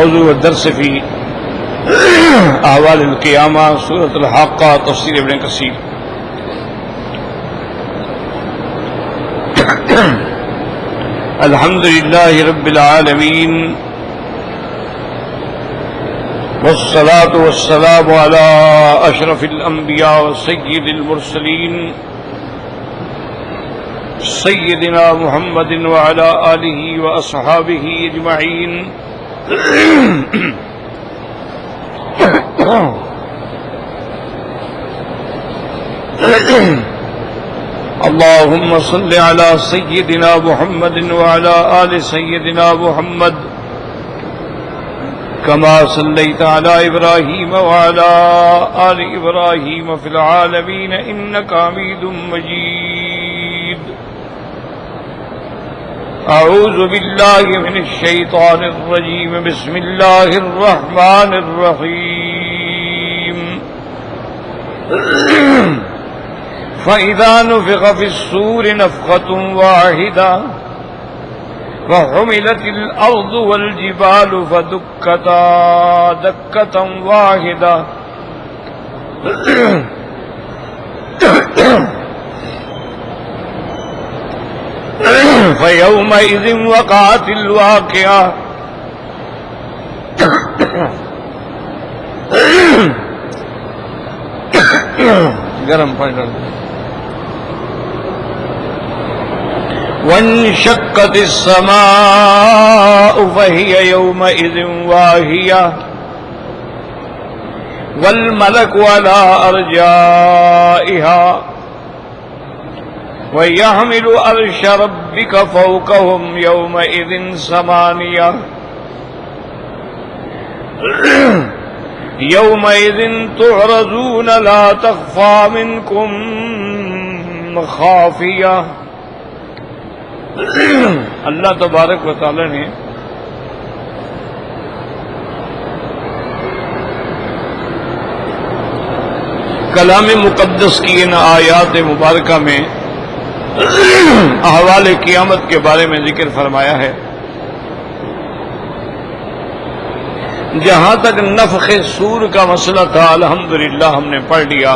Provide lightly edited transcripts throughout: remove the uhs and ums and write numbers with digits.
موضوع الدرس في أحوال القيامة سورة الحاقة تفسير ابن كثير. الحمد لله رب العالمين والصلاة والسلام على أشرف الأنبياء وسيد المرسلين سيدنا محمد وعلى آله وأصحابه أجمعين. اللهم صل على سيدنا محمد وعلى آل سيدنا محمد كما صليت على إبراهيم وعلى آل إبراهيم في العالمين إنك حميد مجيد. أعوذ بالله من الشيطان الرجيم. بسم الله الرحمن الرحيم. فإذا نفخ في الصور نفخة واحدة وحملت الأرض والجبال فدكتا دكة واحدة فيومئذ وقعت الواقعة. گرم پانی وانشقت السماء فهي يومئذ واهية والملك على أرجائها ويحمل عرش ربك فوقهم يومئذ ثمانية يومئذ تعرضون لا تخفى منكم خافية. اللہ تبارک و تعالی نے کلام مقدس کی ان آیات مبارکہ میں احوال قیامت کے بارے میں ذکر فرمایا ہے. جہاں تک نفخ صور کا مسئلہ تھا الحمدللہ ہم نے پڑھ لیا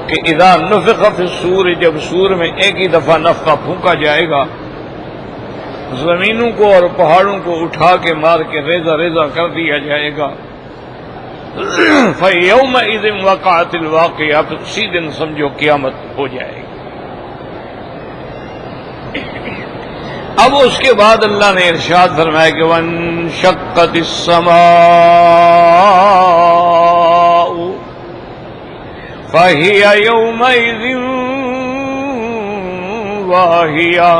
کہ اذا نفخ فی الصور، جب صور میں ایک ہی دفعہ نفخہ پھونکا جائے گا زمینوں کو اور پہاڑوں کو اٹھا کے مار کے ریزہ ریزہ کر دیا جائے گا. فَيَوْمَئِذٍ وَقَعَتِ الْوَاقِعَةُ، اسی دن سمجھو قیامت ہو جائے گی. اب اس کے بعد اللہ نے ارشاد فرمایا کہ وَانشَقَّتِ السَّمَاءُ فَهِيَ يَوْمَئِذٍ وَاهِيَةٌ،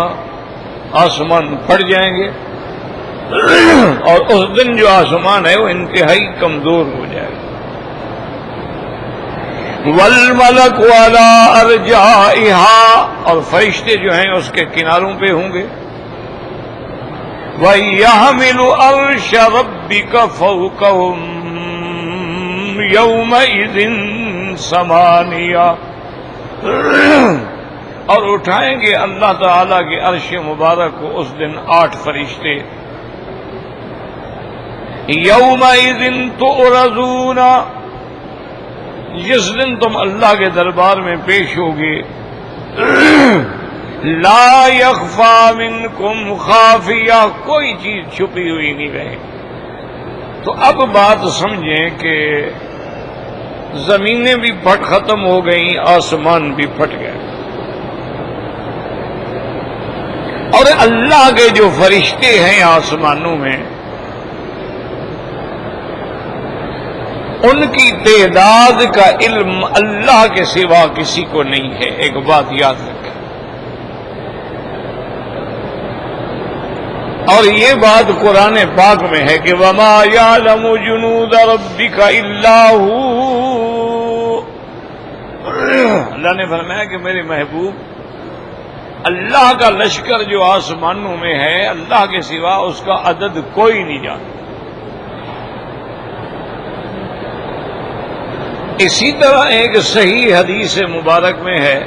آسمان پھٹ جائیں گے اور اس دن جو آسمان ہے وہ انتہائی کمزور ہو جائے گا. وَالْمَلَكُ عَلَىٰ أَرْجَائِهَا، اور فرشتے جو ہیں اس کے کناروں پہ ہوں گے. وَيَحْمِلُ عَرْشَ رَبِّكَ فَوْقَهُمْ يَوْمَئِذٍ ثمانیہ، اور اٹھائیں گے اللہ تعالی کے عرش مبارک کو اس دن 8 فرشتے. یومئذ تعرضون، جس دن تم اللہ کے دربار میں پیش ہوگے. لا یخفی منکم خافیہ، کوئی چیز چھپی ہوئی نہیں رہے. تو اب بات سمجھیں کہ زمینیں بھی پھٹ ختم ہو گئیں، آسمان بھی پھٹ گئے، اور اللہ کے جو فرشتے ہیں آسمانوں میں ان کی تعداد کا علم اللہ کے سوا کسی کو نہیں ہے. ایک بات یاد رکھیں، اور یہ بات قرآن پاک میں ہے کہ وَمَا يَعْلَمُ جُنُودَ رَبِّكَ إِلَّا هُوَ. اللہ نے فرمایا کہ میرے محبوب، اللہ کا لشکر جو آسمانوں میں ہے اللہ کے سوا اس کا عدد کوئی نہیں جانتا. اسی طرح ایک صحیح حدیث مبارک میں ہے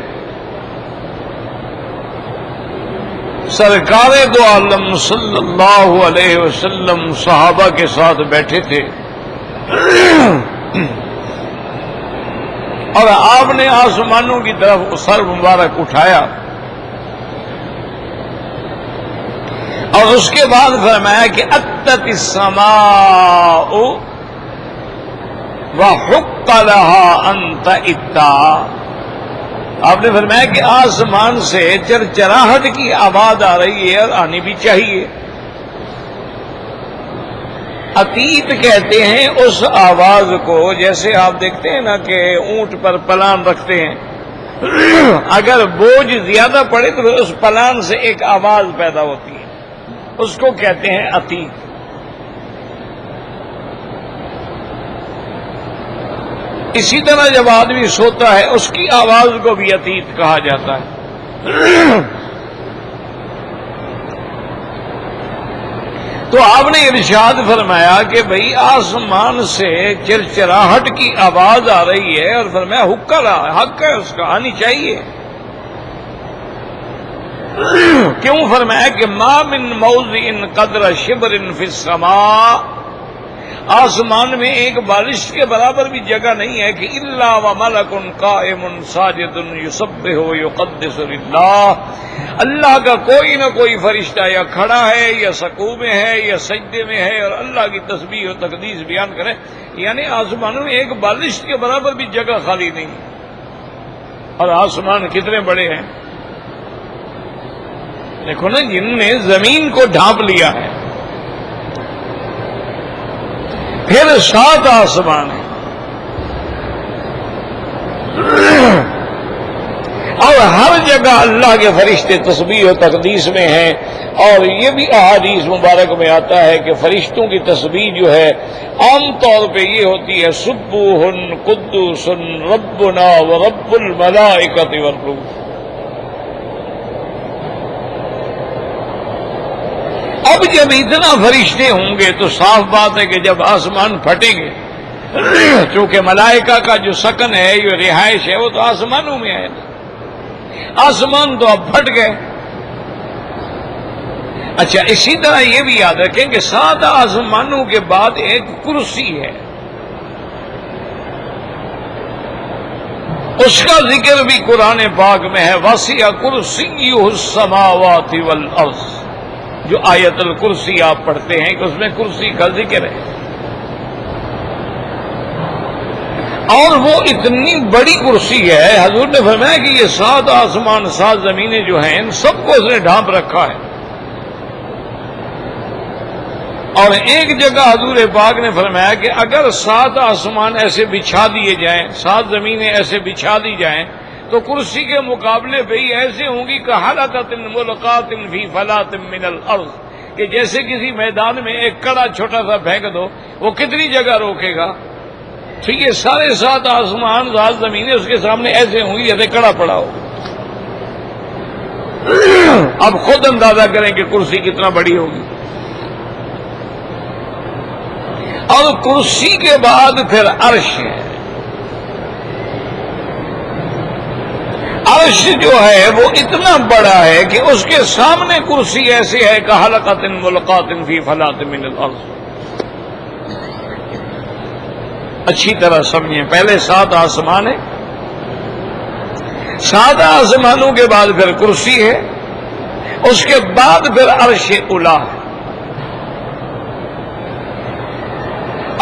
سرکار دو عالم صلی اللہ علیہ وسلم صحابہ کے ساتھ بیٹھے تھے اور آپ نے آسمانوں کی طرف سر مبارک اٹھایا اور اس کے بعد فرمایا کہ اتت السماء وحق لها ان تأتا. آپ نے فرمایا کہ آسمان سے چرچراہٹ کی آواز آ رہی ہے اور آنی بھی چاہیے. عتیت کہتے ہیں اس آواز کو، جیسے آپ دیکھتے ہیں نا کہ اونٹ پر پلان رکھتے ہیں، اگر بوجھ زیادہ پڑے تو اس پلان سے ایک آواز پیدا ہوتی ہے، اس کو کہتے ہیں عتیت. اسی طرح جب آدمی سوتا ہے اس کی آواز کو بھی عتیت کہا جاتا ہے. تو آپ نے ارشاد فرمایا کہ بھئی آسمان سے چرچراہٹ کی آواز آ رہی ہے اور فرمایا حق ہے اس کا، آنی چاہیے. کیوں؟ فرمایا کہ ما من موضع قدر شبر فی السماء، آسمان میں ایک بارش کے برابر بھی جگہ نہیں ہے کہ الا وملک قائم ساجد یسبح ویقدس للہ، اللہ کا کوئی نہ کوئی فرشتہ یا کھڑا ہے یا سکوع میں ہے یا سجدے میں ہے اور اللہ کی تسبیح و تقدیس بیان کرے. یعنی آسمانوں میں ایک بارش کے برابر بھی جگہ خالی نہیں. اور آسمان کتنے بڑے ہیں دیکھو نا، جن نے زمین کو ڈھانپ لیا ہے. پھر 7 آسمان ہیں اور ہر جگہ اللہ کے فرشتے تسبیح و تقدیس میں ہیں. اور یہ بھی احادیث مبارک میں آتا ہے کہ فرشتوں کی تسبیح جو ہے عام طور پہ یہ ہوتی ہے سبوح قدوس ربنا ورب الملائکۃ والروح. اب جب اتنا فرشتے ہوں گے تو صاف بات ہے کہ جب آسمان پھٹیں گے، چونکہ ملائکہ کا جو سکن ہے، جو رہائش ہے، وہ تو آسمانوں میں ہے. آسمان تو اب پھٹ گئے. اچھا، اسی طرح یہ بھی یاد رکھیں کہ 7 آسمانوں کے بعد ایک کرسی ہے، اس کا ذکر بھی قرآن پاک میں ہے. وسع کرسیہ السماوات والارض، جو آیت الکرسی آپ پڑھتے ہیں کہ اس میں کرسی کا ذکر ہے. اور وہ اتنی بڑی کرسی ہے، حضور نے فرمایا کہ یہ 7 آسمان 7 زمینیں جو ہیں ان سب کو اس نے ڈھانپ رکھا ہے. اور ایک جگہ حضور پاک نے فرمایا کہ اگر 7 آسمان ایسے بچھا دیے جائیں، 7 زمینیں ایسے بچھا دی جائیں تو کرسی کے مقابلے پہ ہی ایسے ہوں گی کہ حلقۃ ملقات فی فلاۃ من الارض، کہ جیسے کسی میدان میں ایک کڑا چھوٹا سا پھینک دو، وہ کتنی جگہ روکے گا. ٹھیک ہے، سارے 7 آسمان 7 زمینیں اس کے سامنے ایسے ہوں گی جیسے کڑا پڑا ہو. اب خود اندازہ کریں کہ کرسی کتنا بڑی ہوگی. اور کرسی کے بعد پھر عرش ہے. عرش جو ہے وہ اتنا بڑا ہے کہ اس کے سامنے کرسی ایسے ہے کہ حلقۃ ملقات فی فلاۃ من الارض. اچھی طرح سمجھیں، پہلے 7 آسمان ہیں، 7 آسمانوں کے بعد پھر کرسی ہے، اس کے بعد پھر عرش اولی ہے.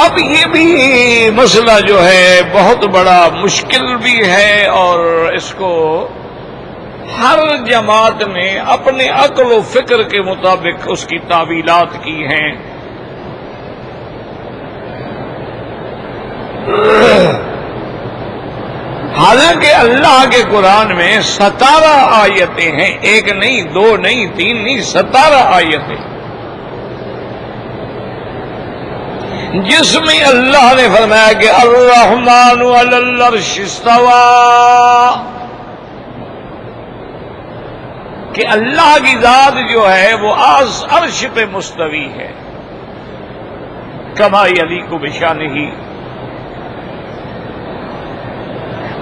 اب یہ بھی مسئلہ جو ہے بہت بڑا مشکل بھی ہے، اور اس کو ہر جماعت نے اپنے عقل و فکر کے مطابق اس کی تعویلات کی ہیں. حالانکہ اللہ کے قرآن میں 17 آیتیں ہیں، 1 نہیں، 2 نہیں، 3 نہیں، 17 آیتیں، جس میں اللہ نے فرمایا کہ الرحمن علی العرش استوى، کہ اللہ کی ذات جو ہے وہ عرش پہ مستوی ہے، کما یلیق بشانہ.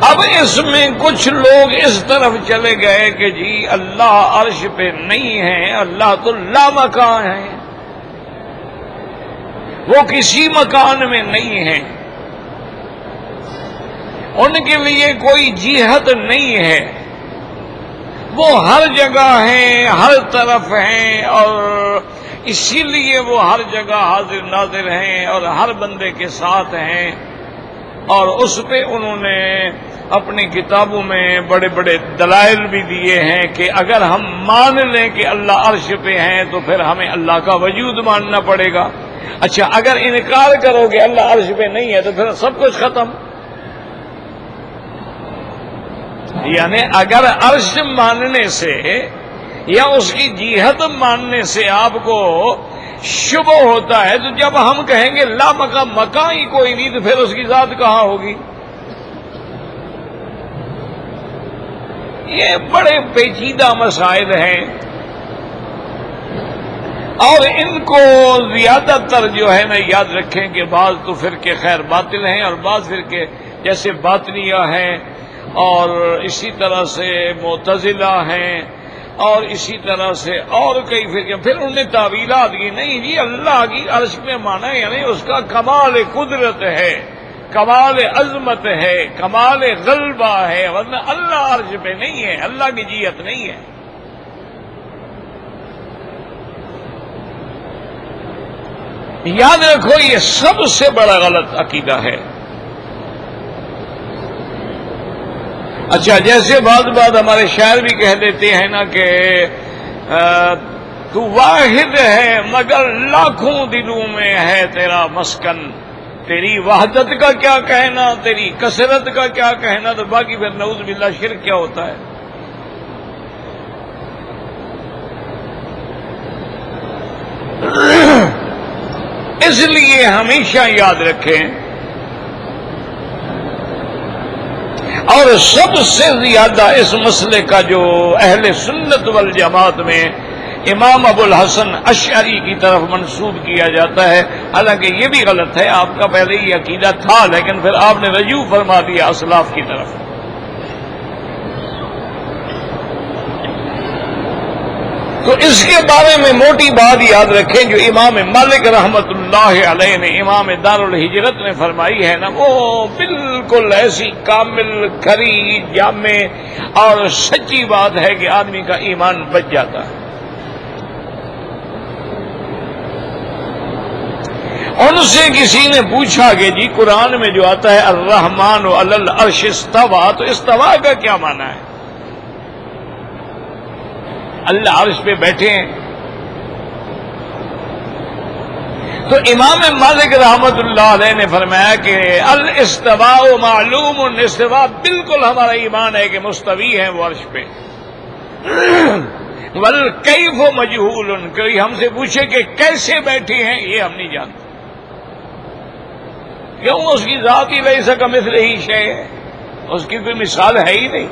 اب اب اس میں کچھ لوگ اس طرف چلے گئے کہ جی اللہ عرش پہ نہیں ہے، اللہ تو لامکان ہے، وہ کسی مکان میں نہیں ہے، ان کے لیے کوئی جہت نہیں ہے، وہ ہر جگہ ہیں، ہر طرف ہیں، اور اسی لیے وہ ہر جگہ حاضر ناظر ہیں اور ہر بندے کے ساتھ ہیں۔ اور اس پہ انہوں نے اپنی کتابوں میں بڑے بڑے دلائل بھی دیے ہیں کہ اگر ہم مان لیں کہ اللہ عرش پہ ہیں تو پھر ہمیں اللہ کا وجود ماننا پڑے گا۔ اچھا، اگر انکار کرو کہ اللہ عرش پہ نہیں ہے تو پھر سب کچھ ختم۔ یعنی اگر عرش ماننے سے یا اس کی جہت ماننے سے آپ کو شبہ ہوتا ہے، تو جب ہم کہیں گے لا مکان ہی کوئی نہیں تو پھر اس کی ذات کہاں ہوگی؟ یہ بڑے پیچیدہ مسائل ہیں، اور ان کو زیادہ تر جو ہے نا یاد رکھیں کہ بعض تو فرقے خیر باطل ہیں، اور بعض فرقے جیسے باطنیہ ہیں، اور اسی طرح سے معتزلہ ہیں، اور اسی طرح سے اور کئی فرقے، پھر انہوں نے تعویلات کی، نہیں جی اللہ کی عرش میں مانا ہے یعنی اس کا کمال قدرت ہے، کمال عظمت ہے، کمال غلبہ ہے، ورنہ اللہ عرش پہ نہیں ہے، اللہ کی جہت نہیں ہے۔ یاد رکھو یہ سب سے بڑا غلط عقیدہ ہے۔ اچھا، جیسے بعض ہمارے شاعر بھی کہہ دیتے ہیں نا کہ تو واحد ہے مگر لاکھوں دلوں میں ہے تیرا مسکن، تیری وحدت کا کیا کہنا، تیری کثرت کا کیا کہنا، تو باقی پھر نعوذ باللہ شرک کیا ہوتا ہے۔ اس لیے ہمیشہ یاد رکھیں، اور سب سے زیادہ اس مسئلے کا جو اہل سنت والجماعت میں امام ابو الحسن اشعری کی طرف منسوب کیا جاتا ہے، حالانکہ یہ بھی غلط ہے، آپ کا پہلے ہی عقیدہ تھا لیکن پھر آپ نے رجوع فرما دیا اسلاف کی طرف۔ تو اس کے بارے میں موٹی بات یاد رکھیں، جو امام مالک رحمت اللہ علیہ نے امام دار الہجرت نے فرمائی ہے نا، وہ بالکل ایسی کامل کھری جامع اور سچی بات ہے کہ آدمی کا ایمان بچ جاتا ہے۔ ان سے کسی نے پوچھا کہ جی قرآن میں جو آتا ہے الرحمن علی العرش استویٰ، تو استویٰ کا کیا معنی ہے؟ اللہ عرش پہ بیٹھے ہیں؟ تو امام مالک رحمت اللہ علیہ نے فرمایا کہ الاستواء معلوم، استواء بالکل ہمارا ایمان ہے کہ مستوی ہے وہ عرش پہ، والکیف مجہول، کوئی ہم سے پوچھے کہ کیسے بیٹھے ہیں یہ ہم نہیں جانتے، کیوں؟ اس کی ذات ہی لیس کمثلہ شیء، اس کی کوئی مثال ہے ہی نہیں۔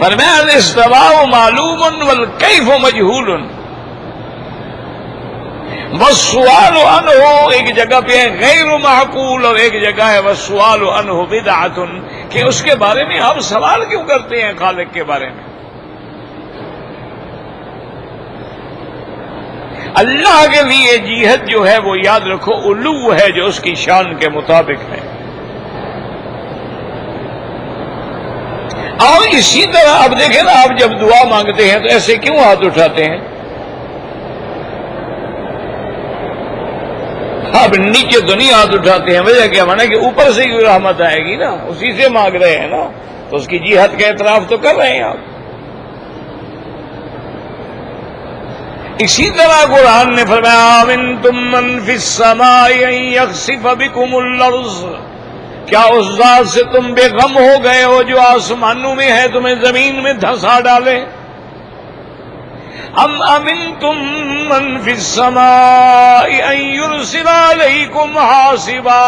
فرمایا الاستواء معلوم والکیف مجہول، والسؤال عنہ ایک جگہ پہ ہے غیر معقول، اور ایک جگہ ہے والسؤال عنہ بدعۃ، کہ اس کے بارے میں آپ سوال کیوں کرتے ہیں خالق کے بارے میں؟ اللہ کے لیے جہت جو ہے وہ یاد رکھو علو ہے جو اس کی شان کے مطابق ہے۔ اور اسی طرح اب دیکھیں نا، آپ جب دعا مانگتے ہیں تو ایسے کیوں ہاتھ اٹھاتے ہیں؟ آپ نیچے تو نہیں ہاتھ اٹھاتے ہیں، وجہ کیا مانا کہ اوپر سے ہی رحمت آئے گی نا، اسی سے مانگ رہے ہیں نا، تو اس کی جہت کا اعتراف تو کر رہے ہیں آپ۔ اسی طرح قرآن نے فرمایا آمنتم من فی السماء ان یخسف بکم الارض، کیا اس ذات سے تم بے غم ہو گئے ہو جو آسمانوں میں ہے تمہیں زمین میں دھسا ڈالے؟ ام امنتم من فی السماء ان یرسل علیکم حاصبا،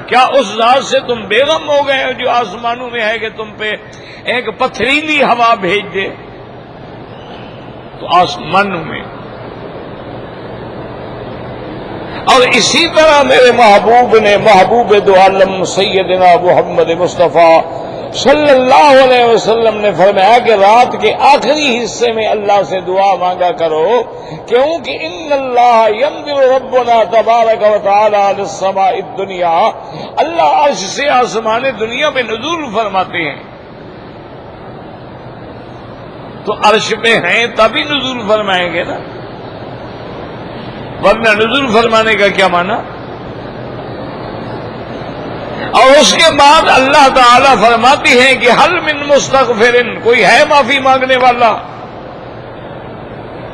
کیا اس ذات سے تم بے غم ہو گئے ہو جو آسمانوں میں ہے کہ تم پہ ایک پتھریلی ہوا بھیج دے؟ تو آسمانوں میں اور اسی طرح میرے محبوب نے، محبوب دو عالم سیدنا محمد مصطفیٰ صلی اللہ علیہ وسلم نے فرمایا کہ رات کے آخری حصے میں اللہ سے دعا مانگا کرو، کیونکہ ان اللہ ينزل ربنا تبارک و تعالی علی السماء الدنیا، اللہ عرش سے آسمان دنیا میں نزول فرماتے ہیں۔ تو عرش پہ ہیں تبھی نزول فرمائیں گے نا، ورنہ نزول فرمانے کا کیا معنی؟ اور اس کے بعد اللہ تعالی فرماتی ہیں کہ حل من مستغفر، کوئی ہے معافی مانگنے والا،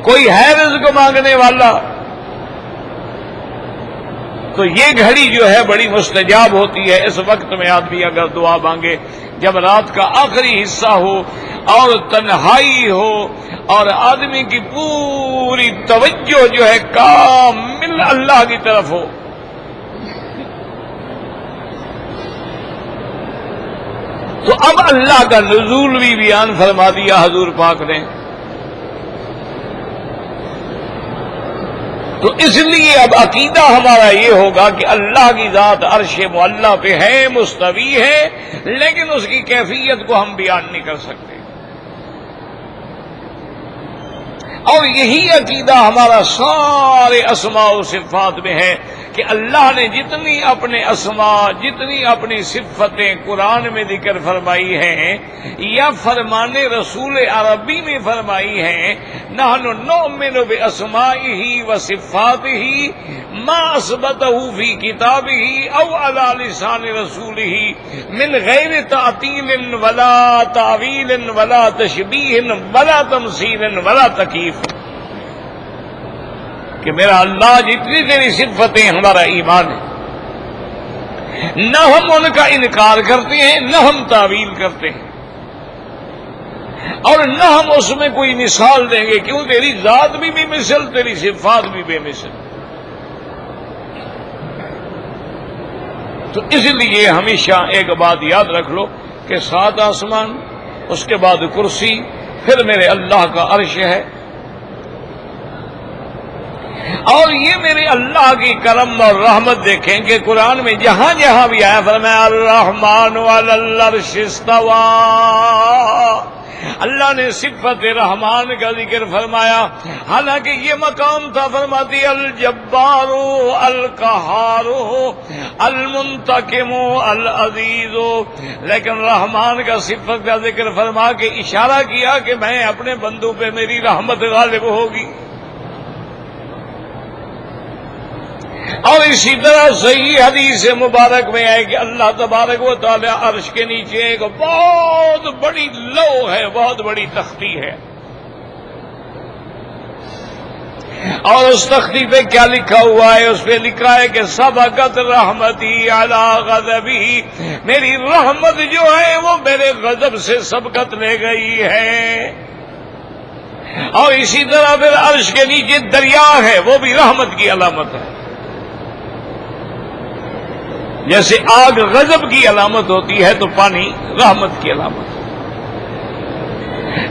کوئی ہے رزق مانگنے والا؟ تو یہ گھڑی جو ہے بڑی مستجاب ہوتی ہے اس وقت میں آدمی اگر دعا مانگے، جب رات کا آخری حصہ ہو اور تنہائی ہو اور آدمی کی پوری توجہ جو ہے کامل اللہ کی طرف ہو۔ تو اب اللہ کا نزول بھی بیان فرما دیا حضور پاک نے۔ تو اس لیے اب عقیدہ ہمارا یہ ہوگا کہ اللہ کی ذات عرش معلیٰ پہ ہے، مستوی ہے، لیکن اس کی کیفیت کو ہم بیان نہیں کر سکتے۔ اور یہی عقیدہ ہمارا سارے اسماء و صفات میں ہے کہ اللہ نے جتنی اپنے اسماء، جتنی اپنی صفتیں قرآن میں ذکر فرمائی ہیں یا فرمان رسول عربی میں فرمائی ہیں، نحن نؤمن باسمائہ و صفاتہ ما اثبتہ فی کتابہ او علی لسان رسولہ من غیر تعطیل ولا تعویل ولا تشبیہ ولا تمثیل ولا تکییف، کہ میرا اللہ جتنی تیری صفتیں ہمارا ایمان ہے، نہ ہم ان کا انکار کرتے ہیں نہ ہم تعویل کرتے ہیں اور نہ ہم اس میں کوئی مثال دیں گے، کیوں؟ تیری ذات بھی بے مثل، تیری صفات بھی بے مثل۔ تو اس لیے ہمیشہ ایک بات یاد رکھ لو کہ 7 آسمان، اس کے بعد کرسی، پھر میرے اللہ کا عرش ہے، اور یہ میرے اللہ کی کرم اور رحمت دیکھیں کہ قرآن میں جہاں جہاں بھی آیا فرمایا الرحمن علی العرش استوى، اللہ نے صفت رحمان کا ذکر فرمایا، حالانکہ یہ مقام تھا فرماتی الجبار القہار المنتقم العزیز، لیکن رحمان کا صفت کا ذکر فرما کے اشارہ کیا کہ میں اپنے بندوں پہ میری رحمت غالب ہوگی۔ اور اسی طرح صحیح حدیث مبارک میں ہے کہ اللہ تبارک و تعالی عرش کے نیچے ایک بہت بڑی لوح ہے، بہت بڑی تختی ہے، اور اس تختی پہ کیا لکھا ہوا ہے؟ اس پہ لکھا ہے کہ سبقت رحمتی علی غضبی، میری رحمت جو ہے وہ میرے غضب سے سبقت لے گئی ہے۔ اور اسی طرح پھر عرش کے نیچے دریا ہے، وہ بھی رحمت کی علامت ہے، جیسے آگ غضب کی علامت ہوتی ہے تو پانی رحمت کی علامت ہے۔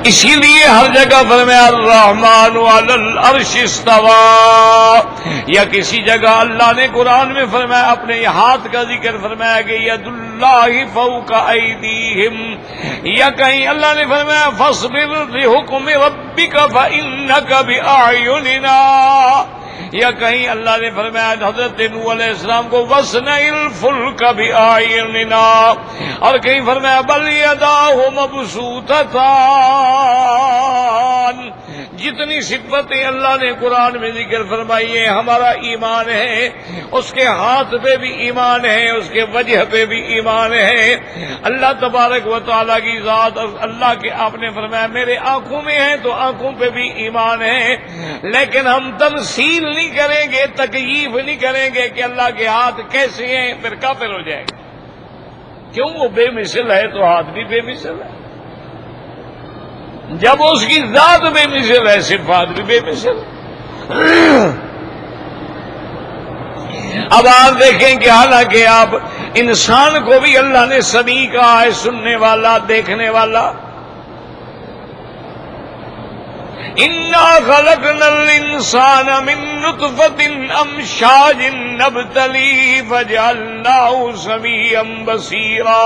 اسی لیے ہر جگہ فرمایا الرحمن علی العرش استوى، یا کسی جگہ اللہ نے قرآن میں فرمایا اپنے ہاتھ کا ذکر فرمایا کہ ید اللہ فوق ایدیہم، یا کہیں اللہ نے فرمایا فاصبر لحکم ربک فانک باعیننا، یا کہیں اللہ نے فرمایا حضرت نوح علیہ السلام کو وَاصْنَعِ الْفُلْكَ بِأَعْيُنِنَا، اور کہیں فرمایا بَلْ يَدَاهُ مَبْسُوطَتَانِ۔ جتنی صفتیں اللہ نے قرآن میں ذکر فرمائی ہے ہمارا ایمان ہے، اس کے ہاتھ پہ بھی ایمان ہے، اس کے وجہ پہ بھی ایمان ہے، اللہ تبارک و تعالیٰ کی ذات، اور اللہ کے آپ نے فرمایا میرے آنکھوں میں ہے تو آنکھوں پہ بھی ایمان ہے، لیکن ہم تمثیل نہیں کریں گے، تکییف نہیں کریں گے کہ اللہ کے ہاتھ کیسے ہیں، پھر کافر ہو جائے گا، کیوں؟ وہ بے مثل ہے تو ہاتھ بھی بے مثل ہے، جب اس کی ذات بے مثل ہے صفات بھی بے مثل۔ اب آپ دیکھیں کہ حالانکہ آپ انسان کو بھی اللہ نے سمیع کہا ہے، سننے والا، دیکھنے والا، انا خلقنا الانسان من نطفة امشاج نبتلی فجعلناه سمیعا بصیرا.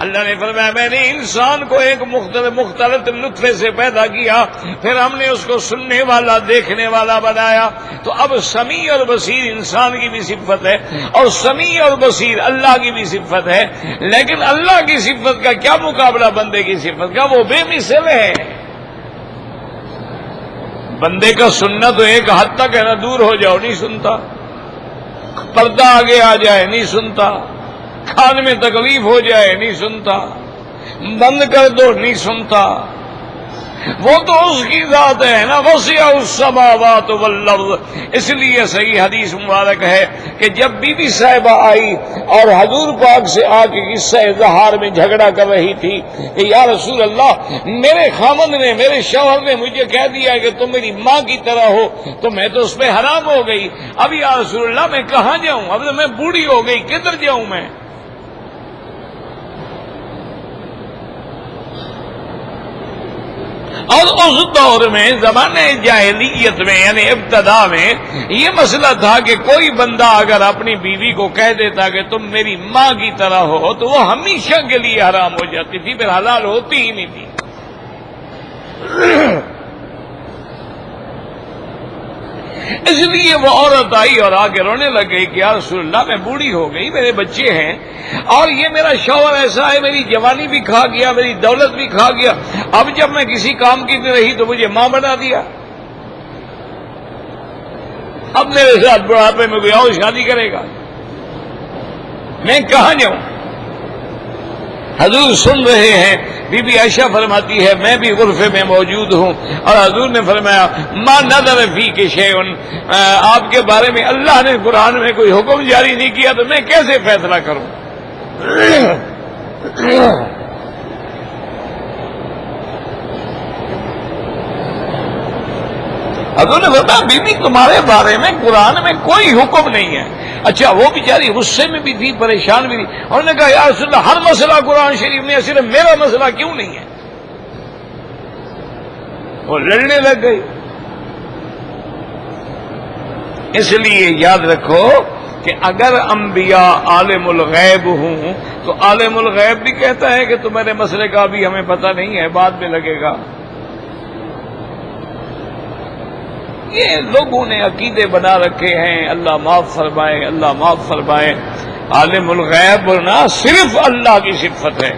اللہ نے فرمایا میں نے انسان کو ایک مختلف نطفے سے پیدا کیا، پھر ہم نے اس کو سننے والا دیکھنے والا بنایا. تو اب سمیع اور بصیر انسان کی بھی صفت ہے، اور سمیع اور بصیر اللہ کی بھی صفت ہے. لیکن اللہ کی صفت کا کیا مقابلہ بندے کی صفت کا؟ وہ بے مثل ہے. بندے کا سننا تو ایک حد تک ہے نا، دور ہو جاؤ نہیں سنتا، پردہ آگے آ جائے نہیں سنتا، کھانے میں تکلیف ہو جائے نہیں سنتا، بند کر دو نہیں سنتا. وہ تو اس کی ذات ہے نا، وسع السماوات والارض. اس لیے صحیح حدیث مبارک ہے کہ جب بی بی صاحبہ آئی اور حضور پاک سے آ کے قصہ اظہار میں جھگڑا کر رہی تھی کہ یا رسول اللہ، میرے خامند نے، میرے شوہر نے مجھے کہہ دیا کہ تم میری ماں کی طرح ہو، تو میں تو اس پہ حرام ہو گئی. اب یا رسول اللہ میں کہاں جاؤں؟ اب تو میں بوڑھی ہو گئی، کدھر جاؤں میں؟ اور اس دور میں زمانے جاہلیت میں یعنی ابتدا میں یہ مسئلہ تھا کہ کوئی بندہ اگر اپنی بیوی کو کہہ دیتا کہ تم میری ماں کی طرح ہو تو وہ ہمیشہ کے لیے حرام ہو جاتی تھی، پھر حلال ہوتی ہی نہیں تھی. اس لیے وہ عورت آئی اور آگے رونے لگ گئی کہ یا رسول اللہ میں بوڑھی ہو گئی، میرے بچے ہیں، اور یہ میرا شوہر ایسا ہے، میری جوانی بھی کھا گیا، میری دولت بھی کھا گیا، اب جب میں کسی کام کی نہیں رہی تو مجھے ماں بنا دیا. اب میرے ساتھ بڑھاپے میں کوئی اور شادی کرے گا، میں کہاں جاؤں؟ حضور سن رہے ہیں. بی بی عائشہ فرماتی ہے میں بھی غرفے میں موجود ہوں، اور حضور نے فرمایا ما نظر فیک شیء، آپ کے بارے میں اللہ نے قرآن میں کوئی حکم جاری نہیں کیا تو میں کیسے فیصلہ کروں؟ حضور نے فرمایا بی بی تمہارے بارے میں قرآن میں کوئی حکم نہیں ہے. اچھا وہ بیچاری غصے میں بھی تھی، پریشان بھی تھی. انہوں نے کہا یا رسول اللہ ہر مسئلہ قرآن شریف میں، صرف میرا مسئلہ کیوں نہیں ہے؟ وہ لڑنے لگ گئی. اس لیے یاد رکھو کہ اگر انبیاء عالم الغیب ہوں تو عالم الغیب بھی کہتا ہے کہ تمہارے مسئلے کا بھی ہمیں پتہ نہیں ہے، بعد میں لگے گا. یہ لوگوں نے عقیدے بنا رکھے ہیں، اللہ معاف فرمائے، اللہ معاف فرمائے. عالم الغیب نہ صرف اللہ کی صفت ہے،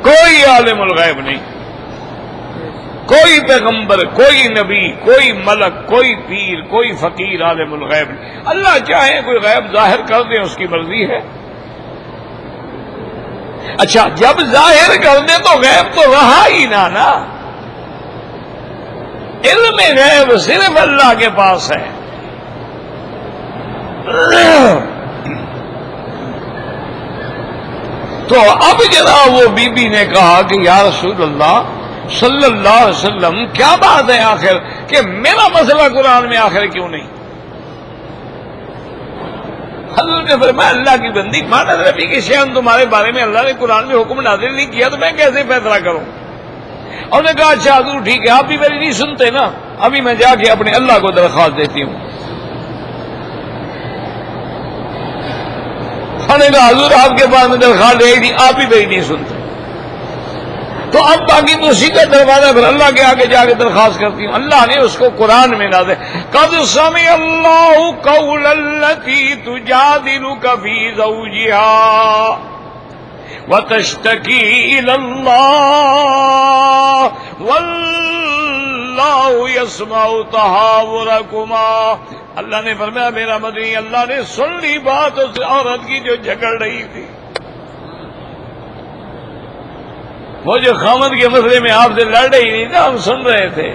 کوئی عالم الغیب نہیں، کوئی پیغمبر، کوئی نبی، کوئی ملک، کوئی پیر، کوئی فقیر عالم الغیب نہیں. اللہ چاہے کوئی غیب ظاہر کر دے اس کی مرضی ہے. اچھا جب ظاہر کر دے تو غیب تو رہا ہی نا. علم غیب صرف اللہ کے پاس ہے. تو اب جناب وہ بی بی نے کہا کہ یا رسول اللہ صلی اللہ علیہ وسلم کیا بات ہے آخر کہ میرا مسئلہ قرآن میں آخر کیوں نہیں؟ حضرت نے فرمایا اللہ کی بندی، مانا ربی کے شیان تمہارے بارے میں اللہ نے قرآن میں حکم نازل نہیں کیا تو میں کیسے فیصلہ کروں؟ اور نے کہا اچھا حضور ٹھیک ہے، آپ بھی میری نہیں سنتے نا، ابھی میں جا کے اپنے اللہ کو درخواست دیتی ہوں. نے کہا حضور آپ کے پاس میں درخواست دے تھی، آپ ہی میری نہیں سنتے، تو اب باقی تو اسی کا دروازہ پھر اللہ کے آگے جا کے درخواست کرتی ہوں. اللہ نے اس کو قرآن میں نازل قد سمع اللہ قول التی تجادلک فی زوجہا وتشتکی الی اللہ واللہ یسمع تحاورکما. اللہ نے فرمایا میرا مدنی اللہ نے سن لی بات اس عورت کی جو جھگڑ رہی تھی، وہ جو خامد کے مسئلے میں آپ سے لڑ رہی نہیں تھا، ہم سن رہے تھے.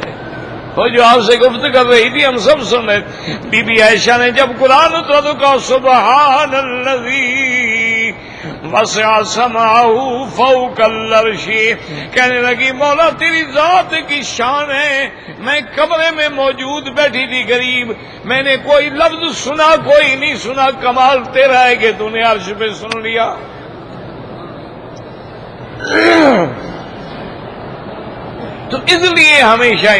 وہ جو آپ سے گفتگو کر رہی تھی ہم سب سن رہے تھے. بی بی عائشہ نے جب قرآن اترا تو کہا سبحان الذی وسع سمعہ فوق العرش. کہنے لگی مولا تیری ذات کی شان ہے، میں کمرے میں موجود بیٹھی تھی غریب، میں نے کوئی لفظ سنا کوئی نہیں سنا، کمال تیرا ہے کہ تو نے عرش پہ سن لیا. تو اس لیے ہمیشہ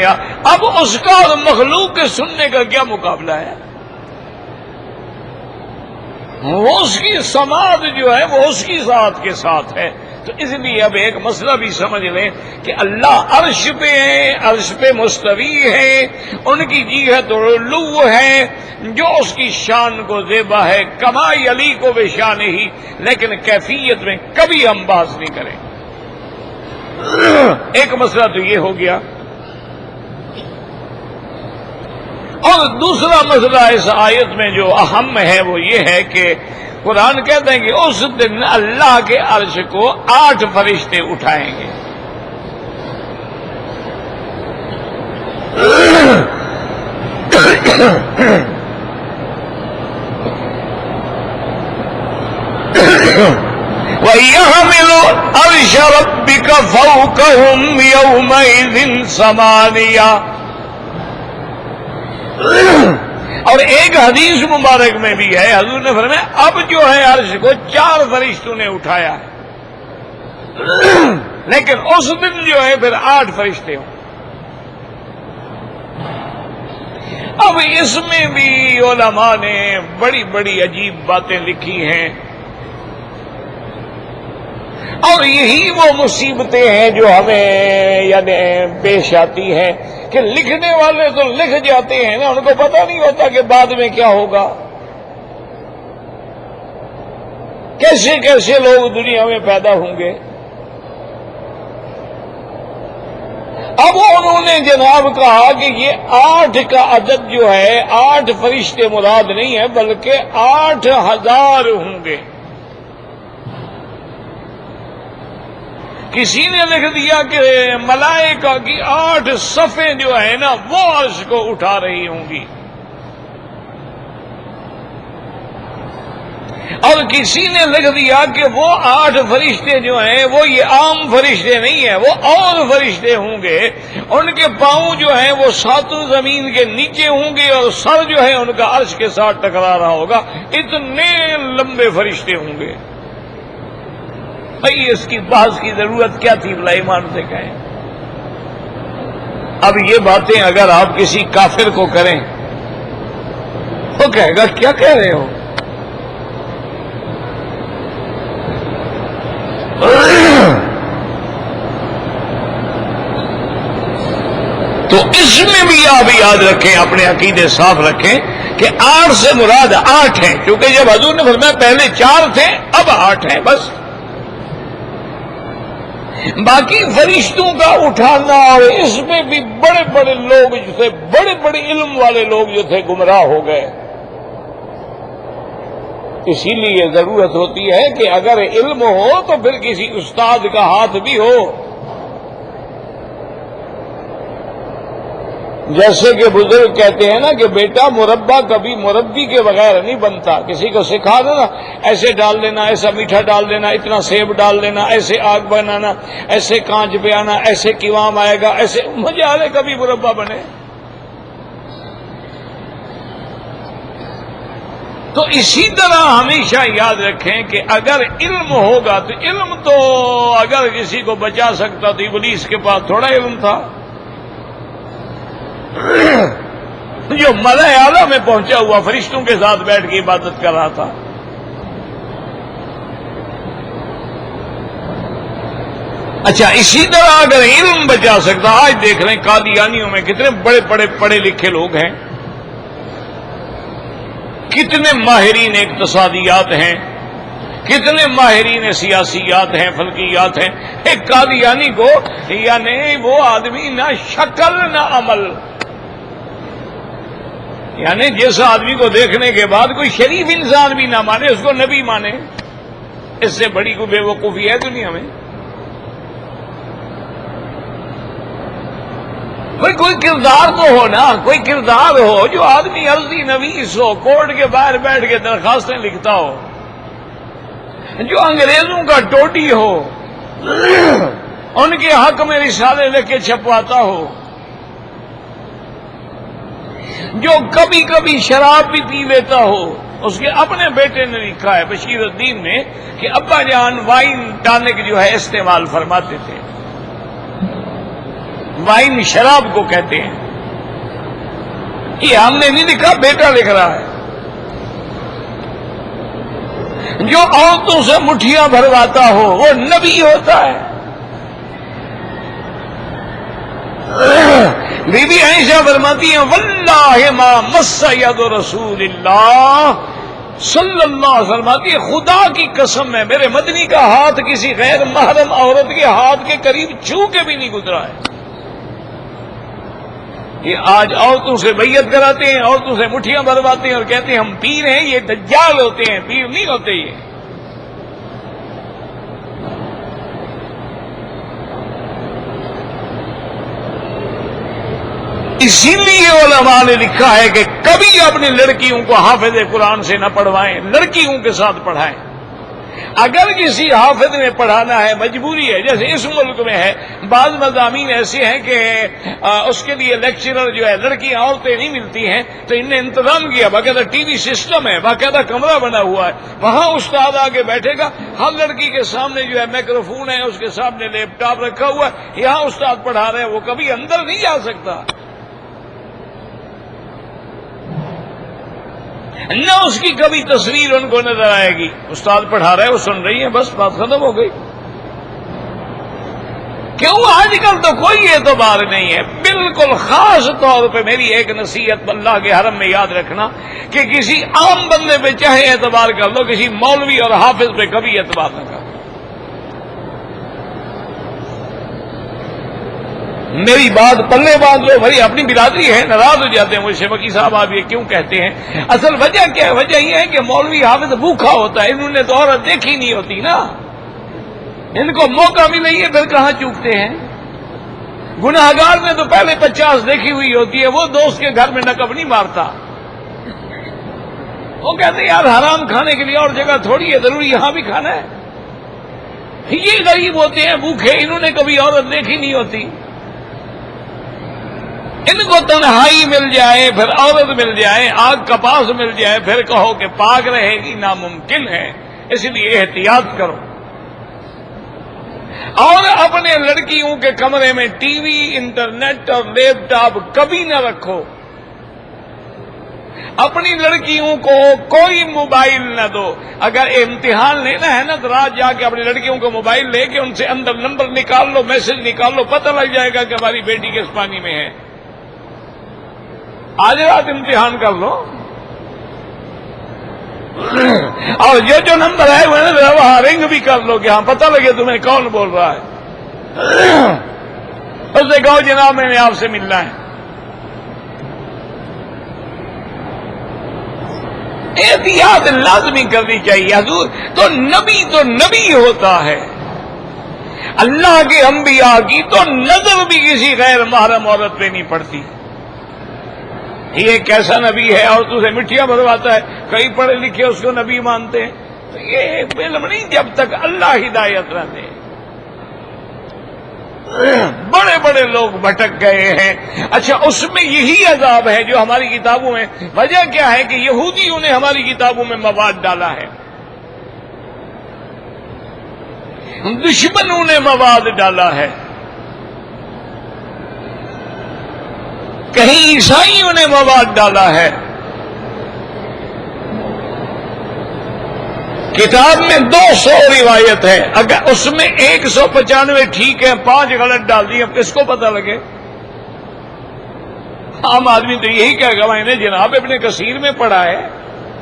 اب اس کا اور مخلوق کے سننے کا کیا مقابلہ ہے؟ وہ اس کی سماعت جو ہے وہ اس کی ذات کے ساتھ ہے. تو اس لیے اب ایک مسئلہ بھی سمجھ لیں کہ اللہ عرش پہ ہیں، عرش پہ مستوی ہے، ان کی جہت علو ہے جو اس کی شان کو زیبا ہے، کما علی کو بے شان ہی، لیکن کیفیت میں کبھی ہم بحث نہیں کریں. ایک مسئلہ تو یہ ہو گیا. اور دوسرا مسئلہ اس آیت میں جو اہم ہے وہ یہ ہے کہ قرآن کہتے ہیں کہ اس دن اللہ کے عرش کو 8 فرشتے اٹھائیں گے. وَيَحْمِلُ عَرْشَ رَبِّكَ فَوْقَهُمْ يَوْمَئِذٍ ثَمَانِيَةٌ. اور ایک حدیث مبارک میں بھی ہے حضور نے فرمایا اب جو ہے عرش کو 4 فرشتوں نے اٹھایا ہے، لیکن اس دن جو ہے پھر 8 فرشتے ہوں. اب اس میں بھی علماء نے بڑی بڑی عجیب باتیں لکھی ہیں، اور یہی وہ مصیبتیں ہیں جو ہمیں یعنی پیش آتی ہیں کہ لکھنے والے تو لکھ جاتے ہیں نا، ان کو پتہ نہیں ہوتا کہ بعد میں کیا ہوگا. کیسے کیسے لوگ دنیا میں پیدا ہوں گے. اب انہوں نے جناب کہا کہ یہ 8 کا عدد جو ہے 8 فرشتے مراد نہیں ہے بلکہ 8000 ہوں گے. کسی نے لکھ دیا کہ ملائکہ کی 8 صفیں جو ہے نا وہ عرش کو اٹھا رہی ہوں گی، اور کسی نے لکھ دیا کہ وہ 8 فرشتے جو ہیں وہ یہ عام فرشتے نہیں ہیں، وہ اور فرشتے ہوں گے. ان کے پاؤں جو ہیں وہ 7 زمین کے نیچے ہوں گے اور سر جو ہے ان کا عرش کے ساتھ ٹکرا رہا ہوگا. اتنے لمبے فرشتے ہوں گے. بھائی اس کی بحث کی ضرورت کیا تھی؟ بھلا ایمان سے کہیں. اب یہ باتیں اگر آپ کسی کافر کو کریں تو کہے گا کیا کہہ رہے ہو؟ تو اس میں بھی آپ یاد رکھیں، اپنے عقیدے صاف رکھیں کہ 8 سے مراد 8 ہیں، کیونکہ جب حضور نے فرمایا پہلے 4 تھے اب 8 ہیں بس. باقی فرشتوں کا اٹھانا، اور اس میں بھی بڑے بڑے لوگ جو تھے، بڑے بڑے علم والے لوگ جو تھے گمراہ ہو گئے. اسی لیے ضرورت ہوتی ہے کہ اگر علم ہو تو پھر کسی استاد کا ہاتھ بھی ہو. جیسے کہ بزرگ کہتے ہیں نا کہ بیٹا مربع کبھی مربی کے بغیر نہیں بنتا. کسی کو سکھا دینا ایسے ڈال دینا، ایسا میٹھا ڈال دینا، اتنا سیب ڈال دینا، ایسے آگ بنانا، ایسے کانچ پہ آنا، ایسے کیوام آئے گا، ایسے مزہ آ کبھی مربع بنے. تو اسی طرح ہمیشہ یاد رکھیں کہ اگر علم ہوگا تو علم تو اگر کسی کو بچا سکتا تو ابلیس کے پاس تھوڑا علم تھا جو ملأ اعلیٰ میں پہنچا ہوا فرشتوں کے ساتھ بیٹھ کے عبادت کر رہا تھا. اچھا اسی طرح اگر علم بچا سکتا، آج دیکھ رہے ہیں قادیانیوں میں کتنے بڑے بڑے پڑھے لکھے لوگ ہیں، کتنے ماہرین اقتصادیات ہیں، کتنے ماہرین سیاسیات ہیں، فلکیات ہیں. ایک قادیانی کو یعنی وہ آدمی نہ شکل نہ عمل، یعنی جس آدمی کو دیکھنے کے بعد کوئی شریف انسان بھی نہ مانے اس کو نبی مانے. اس سے بڑی کوئی بے وقوفی ہے دنیا میں؟ کوئی کردار تو ہو نا، کوئی کردار ہو جو آدمی عرضی نویس ہو، کورٹ کے باہر بیٹھ کے درخواستیں لکھتا ہو، جو انگریزوں کا ٹوٹی ہو، ان کے حق میں رسالے لکھ کے چھپواتا ہو، جو کبھی کبھی شراب بھی پی لیتا ہو. اس کے اپنے بیٹے نے لکھا ہے بشیر الدین نے کہ ابا جان وائن ٹانک جو ہے استعمال فرماتے تھے. وائن شراب کو کہتے ہیں. یہ ہم نے نہیں لکھا، بیٹا لکھ رہا ہے. جو عورتوں سے مٹھیاں بھرواتا ہو وہ نبی ہوتا ہے. بی بی عائشہ فرماتی ہیں واللہ ما مس ید رسول اللہ صلی اللہ علیہ وسلم، فرماتی ہے خدا کی قسم ہے میرے مدنی کا ہاتھ کسی غیر محرم عورت کے ہاتھ کے قریب چھو کے بھی نہیں گزرا ہے. یہ آج عورتوں سے بیعت کراتے ہیں، عورتوں سے مٹھیاں بھرواتے ہیں اور کہتے ہیں ہم پیر ہیں. یہ دجال ہوتے ہیں، پیر نہیں ہوتے. یہ اسی لیے علماء نے لکھا ہے کہ کبھی اپنی لڑکیوں کو حافظ قرآن سے نہ پڑھوائیں، لڑکیوں کے ساتھ پڑھائیں. اگر کسی حافظ نے پڑھانا ہے مجبوری ہے، جیسے اس ملک میں ہے بعض مضامین ایسے ہیں کہ اس کے لیے لیکچرر جو ہے لڑکیاں عورتیں نہیں ملتی ہیں، تو انہیں انتظام کیا، باقاعدہ ٹی وی سسٹم ہے، باقاعدہ کمرہ بنا ہوا ہے، وہاں استاد آگے بیٹھے گا، ہر لڑکی کے سامنے جو ہے مائکروفون ہے، اس کے سامنے لیپ ٹاپ رکھا ہوا ہے، یہاں استاد پڑھا رہے ہیں، وہ کبھی اندر نہیں جا سکتا، نہ اس کی کبھی تصویر ان کو نظر آئے گی. استاد پڑھا رہا ہے، وہ سن رہی ہیں، بس بات ختم ہو گئی. کیوں آج کل تو کوئی اعتبار نہیں ہے. بالکل خاص طور پہ میری ایک نصیحت اللہ کے حرم میں یاد رکھنا کہ کسی عام بندے پہ چاہے اعتبار کر لو، کسی مولوی اور حافظ پہ کبھی اعتبار نہ کرو. میری بات پلے باندھ لو، بھائی اپنی برادری ہے، ناراض ہو جاتے ہیں مجھ سے وکیل صاحب آپ یہ کیوں کہتے ہیں. اصل وجہ کیا ہے؟ وجہ یہ ہے کہ مولوی حافظ بھوکھا ہوتا ہے، انہوں نے تو عورت دیکھی نہیں ہوتی نا، ان کو موقع بھی نہیں ہے، پھر کہاں چوکتے ہیں. گناہگار نے تو پہلے 50 دیکھی ہوئی ہوتی ہے، وہ دوست کے گھر میں نقب نہیں مارتا. وہ کہتے ہیں یار حرام کھانے کے لیے اور جگہ تھوڑی ہے، ضروری یہاں بھی کھانا ہے. یہ غریب ہوتے ہیں بھوکھے، انہوں نے کبھی عورت دیکھی نہیں ہوتی. ان کو تنہائی مل جائے، پھر عورت مل جائے، آگ کا پاس مل جائے، پھر کہو کہ پاک رہے گی، ناممکن ہے. اس لیے احتیاط کرو. اور اپنے لڑکیوں کے کمرے میں ٹی وی، انٹرنیٹ اور لیپ ٹاپ کبھی نہ رکھو. اپنی لڑکیوں کو کوئی موبائل نہ دو. اگر امتحان لینا ہے نا تو رات جا کے اپنی لڑکیوں کو موبائل لے کے ان سے اندر نمبر نکال لو، میسج نکال لو، پتہ لگ جائے گا کہ ہماری بیٹی کس پانی میں ہے. آج رات امتحان کر لو. اور جو نمبر ہے وہاں رنگ بھی کر لو کہ ہاں پتہ لگے تمہیں کون بول رہا ہے. اس سے کہو جناب میں نے آپ سے ملنا ہے. احتیاط لازمی کرنی چاہیے. حضور تو نبی ہوتا ہے. اللہ کے انبیاء کی تو نظر بھی کسی غیر محرم عورت پہ نہیں پڑتی. یہ کیسا نبی ہے؟ اور تجھے مٹھیاں بھرواتا ہے. کئی پڑھے لکھے اس کو نبی مانتے ہیں. تو یہ علم نہیں جب تک اللہ ہدایت نہ دے. بڑے بڑے لوگ بھٹک گئے ہیں. اچھا اس میں یہی عذاب ہے جو ہماری کتابوں میں. وجہ کیا ہے کہ یہودیوں نے ہماری کتابوں میں مواد ڈالا ہے، دشمنوں نے مواد ڈالا ہے، کہیں عیسائیوں نے مواد ڈالا ہے. کتاب میں 200 روایت ہے، اگر اس میں 195 ٹھیک ہے، 5 غلط ڈال دی، اب کس کو پتہ لگے؟ عام آدمی تو یہی کہے گا میں نے جناب ابن کثیر میں پڑھا ہے.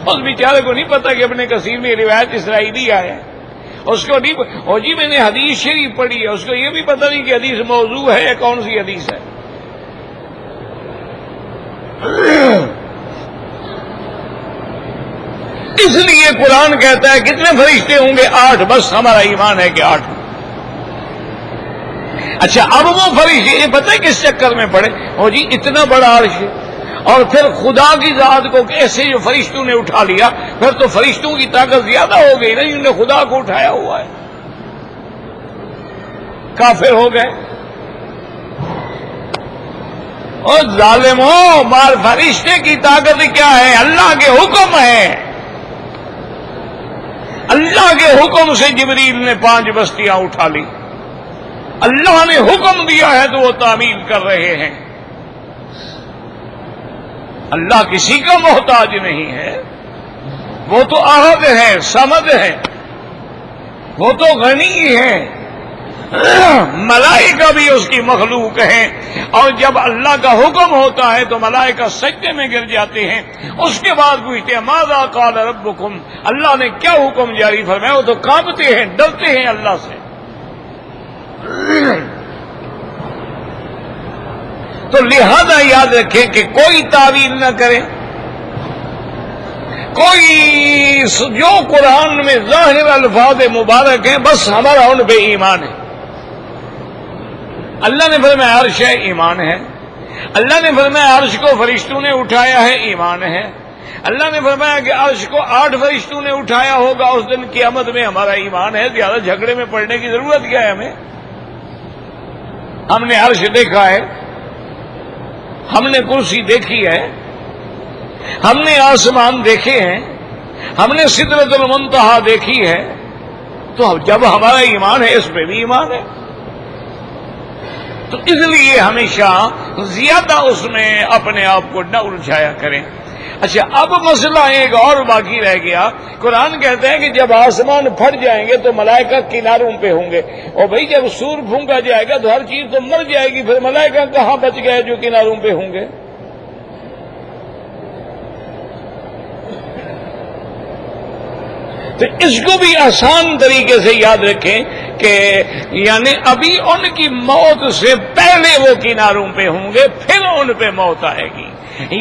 اس بیچارے کو نہیں پتا کہ ابن کثیر میں روایت اسرائیلی ہے. اس کو نہیں اور جی میں نے حدیث شریف پڑھی ہے، اس کو یہ بھی پتہ نہیں کہ حدیث موضوع ہے یا کون سی حدیث ہے. اس لیے قرآن کہتا ہے کتنے فرشتے ہوں گے؟ 8. بس ہمارا ایمان ہے کہ 8. اچھا اب وہ فرشتے یہ پتہ ہے کس چکر میں پڑے؟ او جی اتنا بڑا عرش اور پھر خدا کی ذات کو ایسے جو فرشتوں نے اٹھا لیا، پھر تو فرشتوں کی طاقت زیادہ ہو گئی نا، جنہوں نے خدا کو اٹھایا ہوا ہے. کافر ہو گئے. اور ظالموں، مار فرشتے کی طاقت کیا ہے؟ اللہ کے حکم ہے. اللہ کے حکم سے جبریل نے 5 بستیاں اٹھا لی. اللہ نے حکم دیا ہے تو وہ تعمیل کر رہے ہیں۔ اللہ کسی کا محتاج نہیں ہے، وہ تو احد ہے، صمد ہے، وہ تو غنی ہے۔ ملائکہ بھی اس کی مخلوق ہیں، اور جب اللہ کا حکم ہوتا ہے تو ملائکہ سجدے میں گر جاتے ہیں۔ اس کے بعد پوچھتے ہیں ماذا قال ربکم، اللہ نے کیا حکم جاری فرمایا؟ وہ تو کانپتے ہیں، ڈرتے ہیں اللہ سے۔ تو لہذا یاد رکھیں کہ کوئی تعویل نہ کرے، کوئی جو قرآن میں ظاہر الفاظ مبارک ہیں بس ہمارا ان پہ ایمان ہے۔ اللہ نے فرمایا عرش ہے، ایمان ہے۔ اللہ نے فرمایا عرش کو فرشتوں نے اٹھایا ہے، ایمان ہے۔ اللہ نے فرمایا کہ عرش کو 8 فرشتوں نے اٹھایا ہوگا اس دن قیامت میں، ہمارا ایمان ہے۔ زیادہ جھگڑے میں پڑنے کی ضرورت کیا ہے ہمیں؟ ہم نے عرش دیکھا ہے، ہم نے کرسی دیکھی ہے، ہم نے آسمان دیکھے ہیں، ہم نے سدرۃ المنتہا دیکھی ہے، تو جب ہمارا ایمان ہے اس پہ بھی ایمان ہے۔ تو اس لیے ہمیشہ زیادہ اس میں اپنے آپ کو نہ الجھایا کریں۔ اچھا، اب مسئلہ ایک اور باقی رہ گیا۔ قرآن کہتے ہیں کہ جب آسمان پھٹ جائیں گے تو ملائکہ کناروں پہ ہوں گے، اور بھئی جب سور پھونکا جائے گا تو ہر چیز تو مر جائے گی، پھر ملائکہ کہاں بچ گئے جو کناروں پہ ہوں گے؟ تو اس کو بھی آسان طریقے سے یاد رکھیں کہ یعنی ابھی ان کی موت سے پہلے وہ کناروں پہ ہوں گے، پھر ان پہ موت آئے گی۔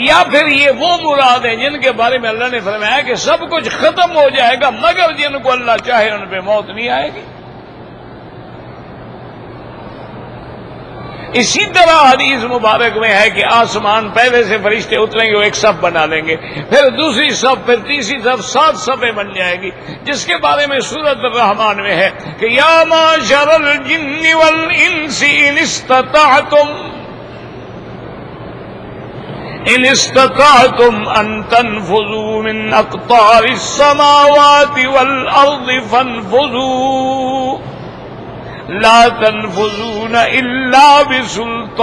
یا پھر یہ وہ مراد ہیں جن کے بارے میں اللہ نے فرمایا کہ سب کچھ ختم ہو جائے گا مگر جن کو اللہ چاہے ان پہ موت نہیں آئے گی۔ اسی طرح حدیث مبارک میں ہے کہ آسمان پہلے سے فرشتے اتریں گے، وہ ایک صف بنا لیں گے، پھر دوسری صف، پھر تیسری صف، 7 صفیں بن جائے گی، جس کے بارے میں سورۃ الرحمن میں ہے کہ یا معشر الجن والانس ان استطعتم ان تنفذوا من اقطار السماوات والارض فانفذوا لا تنفذون الا بسلطان۔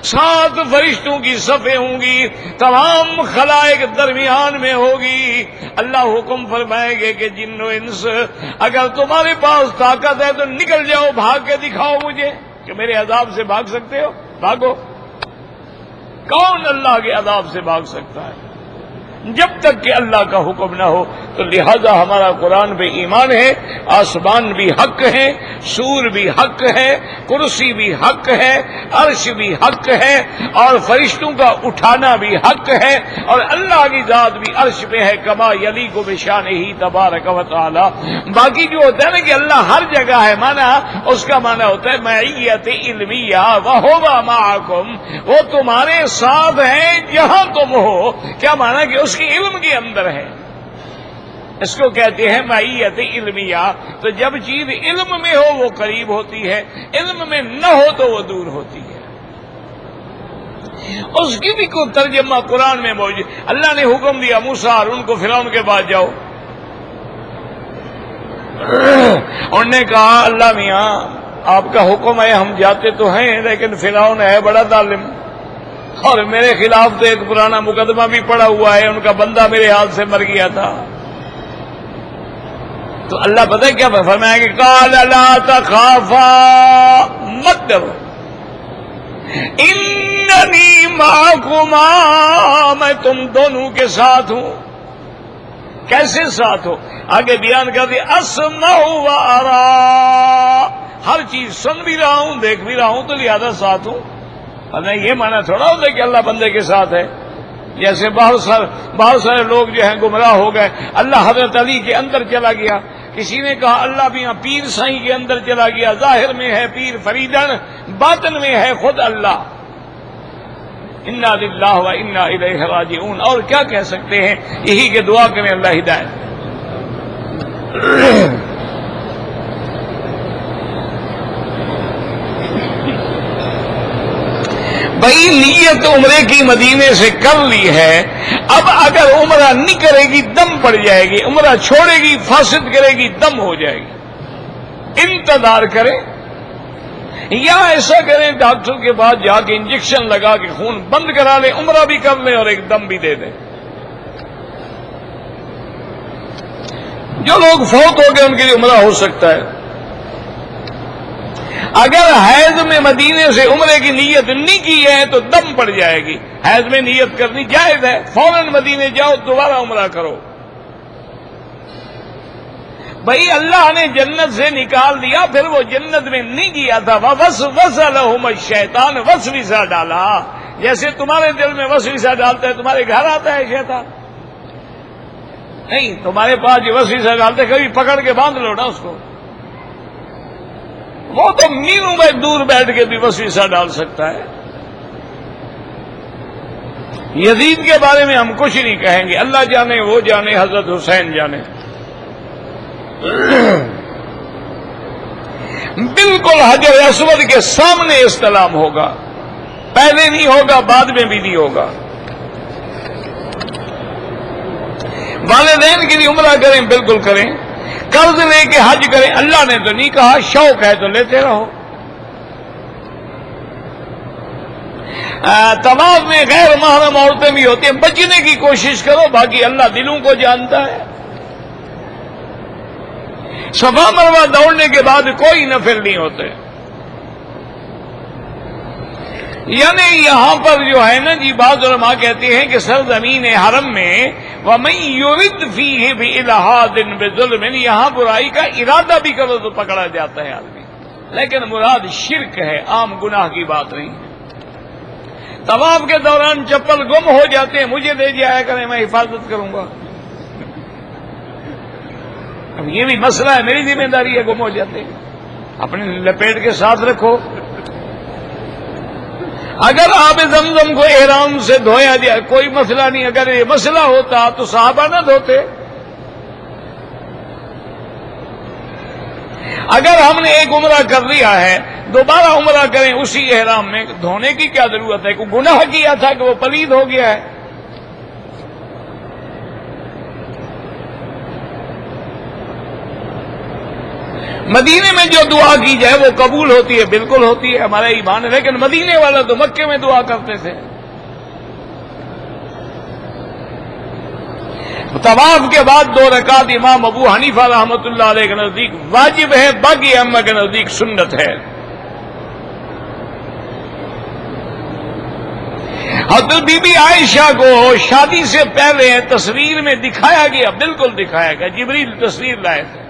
7 فرشتوں کی صفیں ہوں گی، تمام خلائق درمیان میں ہوگی۔ اللہ حکم فرمائیں گے کہ جن و انس، اگر تمہارے پاس طاقت ہے تو نکل جاؤ، بھاگ کے دکھاؤ مجھے کہ میرے عذاب سے بھاگ سکتے ہو، بھاگو۔ کون اللہ کے عذاب سے بھاگ سکتا ہے جب تک کہ اللہ کا حکم نہ ہو؟ تو لہذا ہمارا قرآن پہ ایمان ہے، آسمان بھی حق ہے، سور بھی حق ہے، کرسی بھی حق ہے، عرش بھی حق ہے، اور فرشتوں کا اٹھانا بھی حق ہے، اور اللہ کی ذات بھی عرش پہ ہے، کما یلیق بشانہ تبارک و تعالی۔ باقی جو ہوتا ہے نا کہ اللہ ہر جگہ ہے، مانا اس کا مانا ہوتا ہے معیت علمیہ، وَهُوَ مَعَكُمْ، وہ تمہارے ساتھ ہیں جہاں تم ہو۔ کیا مانا کہ اس کی علم کے اندر ہے، اس کو کہتے ہیں معیت علمیہ۔ تو جب چیز علم میں ہو وہ قریب ہوتی ہے، علم میں نہ ہو تو وہ دور ہوتی ہے۔ اس کی بھی کوئی ترجمہ قرآن میں موجود۔ اللہ نے حکم دیا موسیٰ اور ان کو فرعون کے پاس جاؤ، انہوں نے کہا اللہ میاں آپ کا حکم ہے، ہم جاتے تو ہیں لیکن فرعون ہے بڑا ظالم، اور میرے خلاف تو ایک پرانا مقدمہ بھی پڑا ہوا ہے، ان کا بندہ میرے ہاتھ سے مر گیا تھا۔ تو اللہ پتہ ہے کیا فرمایا کہ قال لا تخافا، مت ڈرو، اننی معکما، میں تم دونوں کے ساتھ ہوں۔ کیسے ساتھ ہو؟ آگے بیان کر دیا اسمع و ارا، ہر چیز سن بھی رہا ہوں، دیکھ بھی رہا ہوں، تو لہذا ساتھ ہوں۔ یہ معنی تھوڑا ہوتا ہے کہ اللہ بندے کے ساتھ ہے۔ جیسے بہت سارے لوگ جو ہیں گمراہ ہو گئے، اللہ حضرت علی کے اندر چلا گیا، کسی نے کہا اللہ بھی یہاں پیر سائیں کے اندر چلا گیا، ظاہر میں ہے پیر فریدن، باطن میں ہے خود اللہ۔ انا للہ و انا الیہ راجعون، اور کیا کہہ سکتے ہیں؟ یہی کہ دعا کریں اللہ ہدایت۔ بھائی نیت عمرے کی مدینے سے کر لی ہے، اب اگر عمرہ نہیں کرے گی دم پڑ جائے گی، عمرہ چھوڑے گی فاسد کرے گی دم ہو جائے گی۔ انتظار کریں، یا ایسا کریں ڈاکٹر کے پاس جا کے انجیکشن لگا کے خون بند کرا لیں، عمرہ بھی کر لیں اور ایک دم بھی دے دیں۔ جو لوگ فوت ہو گئے ان کے لیے عمرہ ہو سکتا ہے۔ اگر حیض میں مدینے سے عمرے کی نیت نہیں کی ہے تو دم پڑ جائے گی۔ حیض میں نیت کرنی جائز ہے، فوراً مدینے جاؤ دوبارہ عمرہ کرو۔ بھائی اللہ نے جنت سے نکال دیا، پھر وہ جنت میں نہیں گیا تھا، وسوس لہم الشیطان، وسوسہ ڈالا، جیسے تمہارے دل میں وسوسہ ڈالتا ہے تمہارے گھر آتا ہے شیطان؟ نہیں، تمہارے پاس جو وسوسہ ڈالتے کبھی پکڑ کے باندھ لو نا اس کو۔ وہ تو میلوں میں دور بیٹھ کے بھی وسوسہ ڈال سکتا ہے۔ یزید کے بارے میں ہم کچھ نہیں کہیں گے، اللہ جانے، وہ جانے، حضرت حسین جانے۔ بالکل حجر اسود کے سامنے استلام ہوگا، پہلے نہیں ہوگا، بعد میں بھی نہیں ہوگا۔ والدین کے لیے عمرہ کریں، بالکل کریں، قرض لے کے حج کریں، اللہ نے تو نہیں کہا، شوق ہے تو لیتے رہو۔ طواف میں غیر محرم عورتیں بھی ہوتی ہیں، بچنے کی کوشش کرو، باقی اللہ دلوں کو جانتا ہے۔ صفا مروہ دوڑنے کے بعد کوئی نفل نہیں ہوتے، یعنی یہاں پر جو ہے نا جی، بعض علماء کہتے ہیں کہ سرزمین حرم میں وَمَن يُرِدْ فِيهِ بِإِلْحَادٍ بِظُلْمٍ، یہاں برائی کا ارادہ بھی کرو تو پکڑا جاتا ہے آدمی، لیکن مراد شرک ہے، عام گناہ کی بات نہیں ہے۔ طواف کے دوران چپل گم ہو جاتے ہیں، مجھے دے جایا کریں، میں حفاظت کروں گا۔ اب یہ بھی مسئلہ ہے، میری ذمہ داری ہے، گم ہو جاتے ہیں، اپنے لپیٹ کے ساتھ رکھو۔ اگر آب زمزم کو احرام سے دھویا جائے کوئی مسئلہ نہیں، اگر یہ مسئلہ ہوتا تو صحابہ نہ دھوتے۔ اگر ہم نے ایک عمرہ کر لیا ہے، دوبارہ عمرہ کریں اسی احرام میں، دھونے کی کیا ضرورت ہے؟ کوئی گناہ کیا تھا کہ وہ پلید ہو گیا ہے؟ مدینے میں جو دعا کی جائے وہ قبول ہوتی ہے، بالکل ہوتی ہے، ہمارا ایمان ہے، لیکن مدینے والا تو مکے میں دعا کرتے تھے۔ طواف کے بعد 2 رکعت امام ابو حنیفہ رحمۃ اللہ علیہ کے نزدیک واجب ہے، باقی ائمہ کے نزدیک سنت ہے۔ حضرت بی بی عائشہ کو شادی سے پہلے تصویر میں دکھایا گیا، بالکل دکھایا گیا، جبریل تصویر لائے تھے۔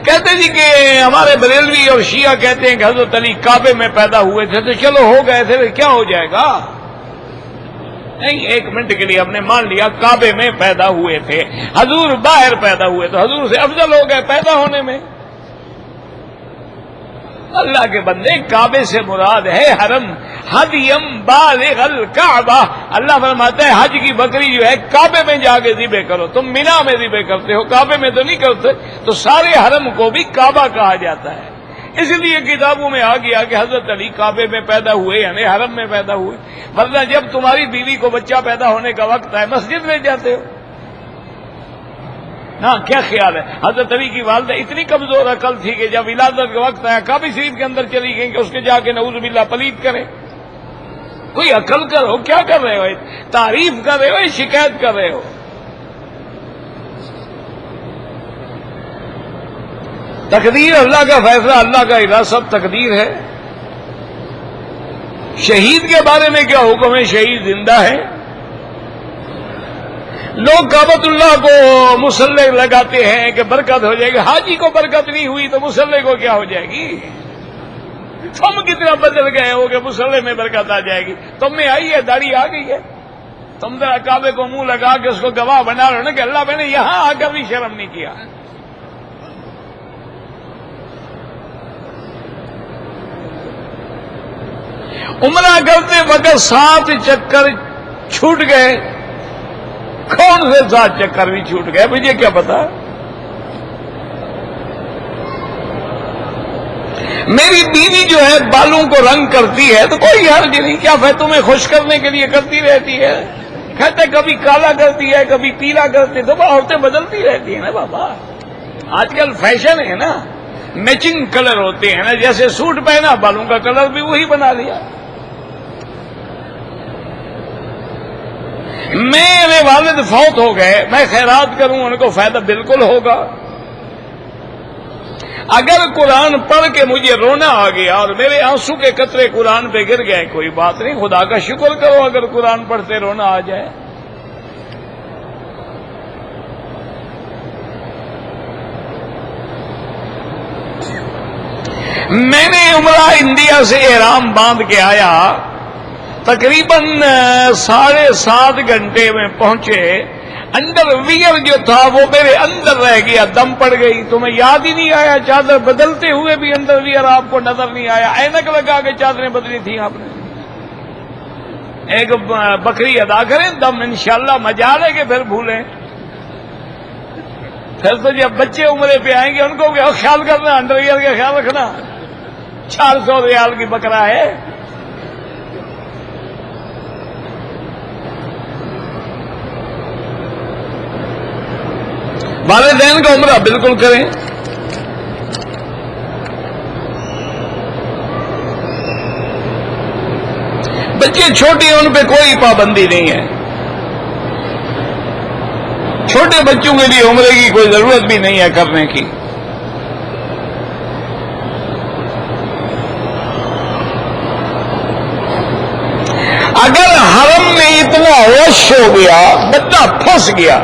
کہتے جی کہ ہمارے بریلوی اور شیعہ کہتے ہیں کہ حضرت علی کعبے میں پیدا ہوئے تھے، تو چلو ہو گئے تھے، کیا ہو جائے گا؟ نہیں، 1 منٹ کے لیے ہم نے مان لیا کعبے میں پیدا ہوئے تھے، حضور باہر پیدا ہوئے تو حضور سے افضل ہو گئے پیدا ہونے میں۔ اللہ کے بندے، کعبے سے مراد ہے حرم، ہدیم بالغ الکعبہ۔ اللہ فرماتا ہے حج کی بکری جو ہے کعبے میں جا کے ذبح کرو، تم مینا میں ذبح کرتے ہو، کعبے میں تو نہیں کرتے، تو سارے حرم کو بھی کعبہ کہا جاتا ہے۔ اس لیے کتابوں میں آ گیا کہ حضرت علی کعبے میں پیدا ہوئے، یعنی حرم میں پیدا ہوئے، ورنہ جب تمہاری بیوی کو بچہ پیدا ہونے کا وقت ہے مسجد میں جاتے ہو نا۔ کیا خیال ہے؟ حضرت علی کی والدہ اتنی کمزور عقل تھی کہ جب ولادت کا وقت آیا کعبہ شریف کے اندر چلی گئیں کہ اس کے جا کے نعوذ باللہ پلید کرے۔ کوئی عقل کرو، کیا کر رہے ہو؟ تعریف کر رہے ہو، شکایت کر رہے ہو؟ تقدیر اللہ کا فیصلہ، اللہ کا ارادہ، سب تقدیر ہے۔ شہید کے بارے میں کیا حکم ہے؟ شہید زندہ ہے۔ لوگ کعبۃ اللہ کو مصلی لگاتے ہیں کہ برکت ہو جائے گی، حاجی کو برکت نہیں ہوئی تو مصلی کو کیا ہو جائے گی؟ تم کتنا بدل گئے ہو کہ مصلی میں برکت آ جائے گی؟ تم میں آئی ہے، داڑھی آ گئی ہے، تم ذرا کعبے کو منہ لگا کے اس کو گواہ بنا رہے ہو نا کہ اللہ میں نے یہاں آ کر بھی شرم نہیں کیا۔ عمرہ کرتے وقت 7 چکر چھوٹ گئے، کون سے 7 چکر بھی چھوٹ گئے مجھے کیا پتا؟ میری بیوی جو ہے بالوں کو رنگ کرتی ہے تو کوئی حرج نہیں، کیا تمہیں خوش کرنے کے لیے کرتی رہتی ہے؟ کہتے کبھی کالا کرتی ہے کبھی پیلا کرتی، تو عورتیں بدلتی رہتی ہیں نا بابا، آج کل فیشن ہے نا، میچنگ کلر ہوتے ہیں نا، جیسے سوٹ پہنا بالوں کا کلر بھی وہی بنا لیا۔ میرے والد فوت ہو گئے، میں خیرات کروں ان کو فائدہ بالکل ہوگا۔ اگر قرآن پڑھ کے مجھے رونا آ گیا اور میرے آنسو کے قطرے قرآن پہ گر گئے، کوئی بات نہیں، خدا کا شکر کرو اگر قرآن پڑھتے رونا آ جائے۔ میں نے عمرہ انڈیا سے احرام باندھ کے آیا، تقریباً 7.5 گھنٹے میں پہنچے، انڈر ویئر جو تھا وہ میرے اندر رہ گیا، دم پڑ گئی، تمہیں یاد ہی نہیں آیا؟ چادر بدلتے ہوئے بھی انڈر ویئر آپ کو نظر نہیں آیا؟ اینک لگا کے چادریں بدلی تھیں آپ نے؟ ایک بکری ادا کریں دم، انشاءاللہ مجال ہے کہ پھر بھولیں۔ پھر تو جب بچے عمرے پہ آئیں گے ان کو خیال کرنا، انڈر ویئر کا خیال رکھنا، 400 ریال کی بکرا ہے۔ والدین کا عمرہ بالکل کریں۔ بچے چھوٹے ہیں ان پہ کوئی پابندی نہیں ہے، چھوٹے بچوں کے لیے عمرے کی کوئی ضرورت بھی نہیں ہے کرنے کی۔ اگر حرم میں اتنا ہوش ہو گیا، بچہ پھنس گیا،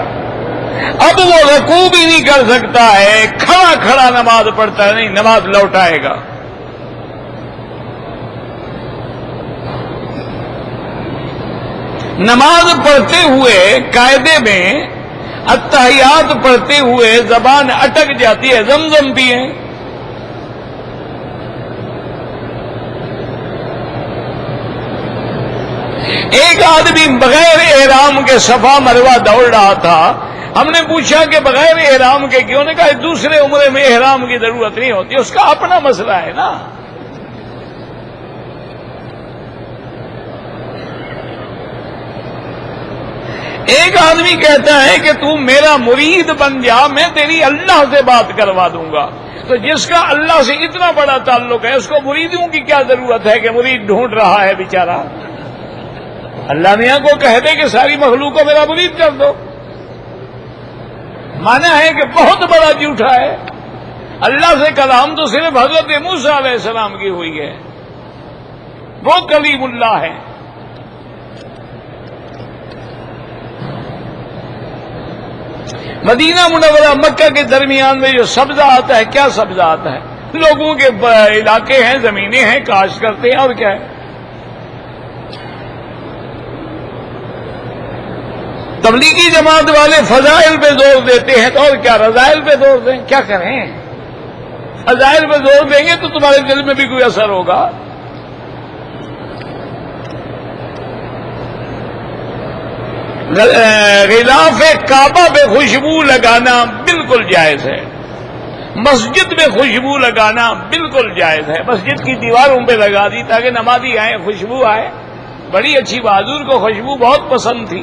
اب وہ رکوع بھی نہیں کر سکتا ہے، کھڑا کھڑا نماز پڑھتا ہے، نہیں، نماز لوٹائے گا۔ نماز پڑھتے ہوئے قاعدے میں التحیات پڑھتے ہوئے زبان اٹک جاتی ہے، زمزم پیئیں۔ ایک آدمی بغیر احرام کے صفا مروہ دوڑ رہا تھا، ہم نے پوچھا کہ بغیر احرام کے کیوں؟ نے کہا دوسرے عمرے میں احرام کی ضرورت نہیں ہوتی، اس کا اپنا مسئلہ ہے نا۔ ایک آدمی کہتا ہے کہ تو میرا مرید بن جا، میں تیری اللہ سے بات کروا دوں گا، تو جس کا اللہ سے اتنا بڑا تعلق ہے اس کو مریدوں کی کیا ضرورت ہے کہ مرید ڈھونڈ رہا ہے بیچارہ؟ اللہ میاں کو کہہ دے کہ ساری مخلوق کو میرا مرید کر دو۔ مانا ہے کہ بہت بڑا جھوٹا ہے، اللہ سے کلام تو صرف حضرت موسیٰ علیہ السلام کی ہوئی ہے، وہ کلیم اللہ ہے۔ مدینہ منورہ مکہ کے درمیان میں جو سبزہ آتا ہے، کیا سبزہ آتا ہے؟ لوگوں کے علاقے ہیں، زمینیں ہیں، کاشت کرتے ہیں، اور کیا ہے؟ تبلیغی جماعت والے فضائل پہ زور دیتے ہیں، تو اور کیا رذائل پہ زور دیں؟ کیا کریں؟ فضائل پہ زور دیں گے تو تمہارے دل میں بھی کوئی اثر ہوگا۔ غلاف کعبہ پہ خوشبو لگانا بالکل جائز ہے، مسجد میں خوشبو لگانا بالکل جائز ہے، مسجد کی دیواروں پہ لگا دی تاکہ نمازی آئے، خوشبو آئے، بڑی اچھی بات، حضور کو خوشبو بہت پسند تھی۔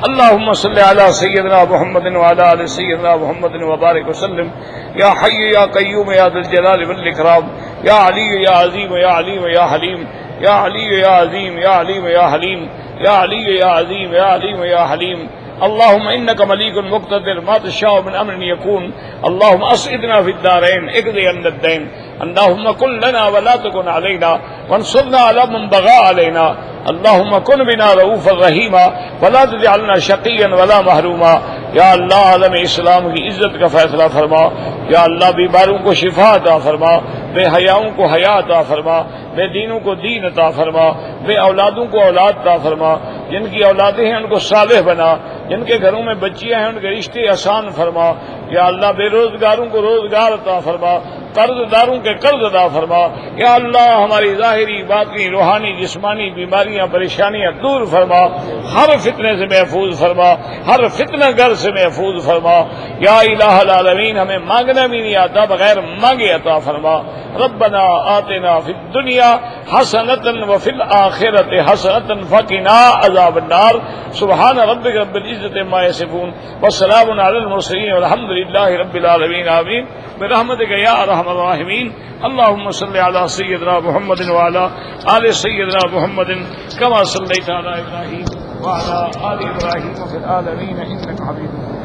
اللہم صلی علی سیدنا محمد وعلی آل سیدنا محمد وبارک وسلم، یا حی یا قیوم یا ذی الجلال والاکرام، یا علی یا عظیم یا علیم یا حلیم، یا علی یا عظیم یا علیم یا حلیم، یا علی یا عظیم یا علیم یا حلیم۔ اللہم انک ملیک مقتدر ما تشاء من امر یکون، اللہم اسعدنا فی الدارین اقضی عنا الدین، اللہم کن لنا ولا تکن علینا وانصرنا علی من بغى علینا، اللہم کن بنا رؤوفا رحیما ولا تجعلنا شقیا ولا محروما۔ یا اللہ عالم اسلام کی عزت کا فیصلہ فرما، یا اللہ بیماروں کو شفا عطا فرما، بے حیاؤں کو حیا عطا فرما، بے دینوں کو دین عطا فرما، بے اولادوں کو اولاد عطا فرما، جن کی اولادیں ہیں ان کو صالح بنا، جن کے گھروں میں بچیاں ہیں ان کے رشتے آسان فرما، یا اللہ بے روزگاروں کو روزگار عطا فرما، قرض داروں کے قرض ادا فرما، یا اللہ ہماری ظاہری باطنی روحانی جسمانی بیماریاں پریشانیاں دور فرما، ہر فتنے سے محفوظ فرما، ہر فتنہ گر سے محفوظ فرما، یا الہ العالمین ہمیں مانگنا بھی نہیں آتا، بغیر مانگے عطا فرما۔ ربنا آتنا فی الدنیا حسنۃ وفی الآخرۃ حسنۃ وقنا عذاب النار۔ سبحان ربک رب العزۃ عما یصفون وسلام علی المرسلین والحمد للہ رب العالمین آمین برحمتک یا ارحم الراحمین۔ اللهم صل على سيدنا محمد وعلى آل سيدنا محمد كما صليت على إبراهيم وعلى آل إبراهيم في العالمين إنك حميد مجيد۔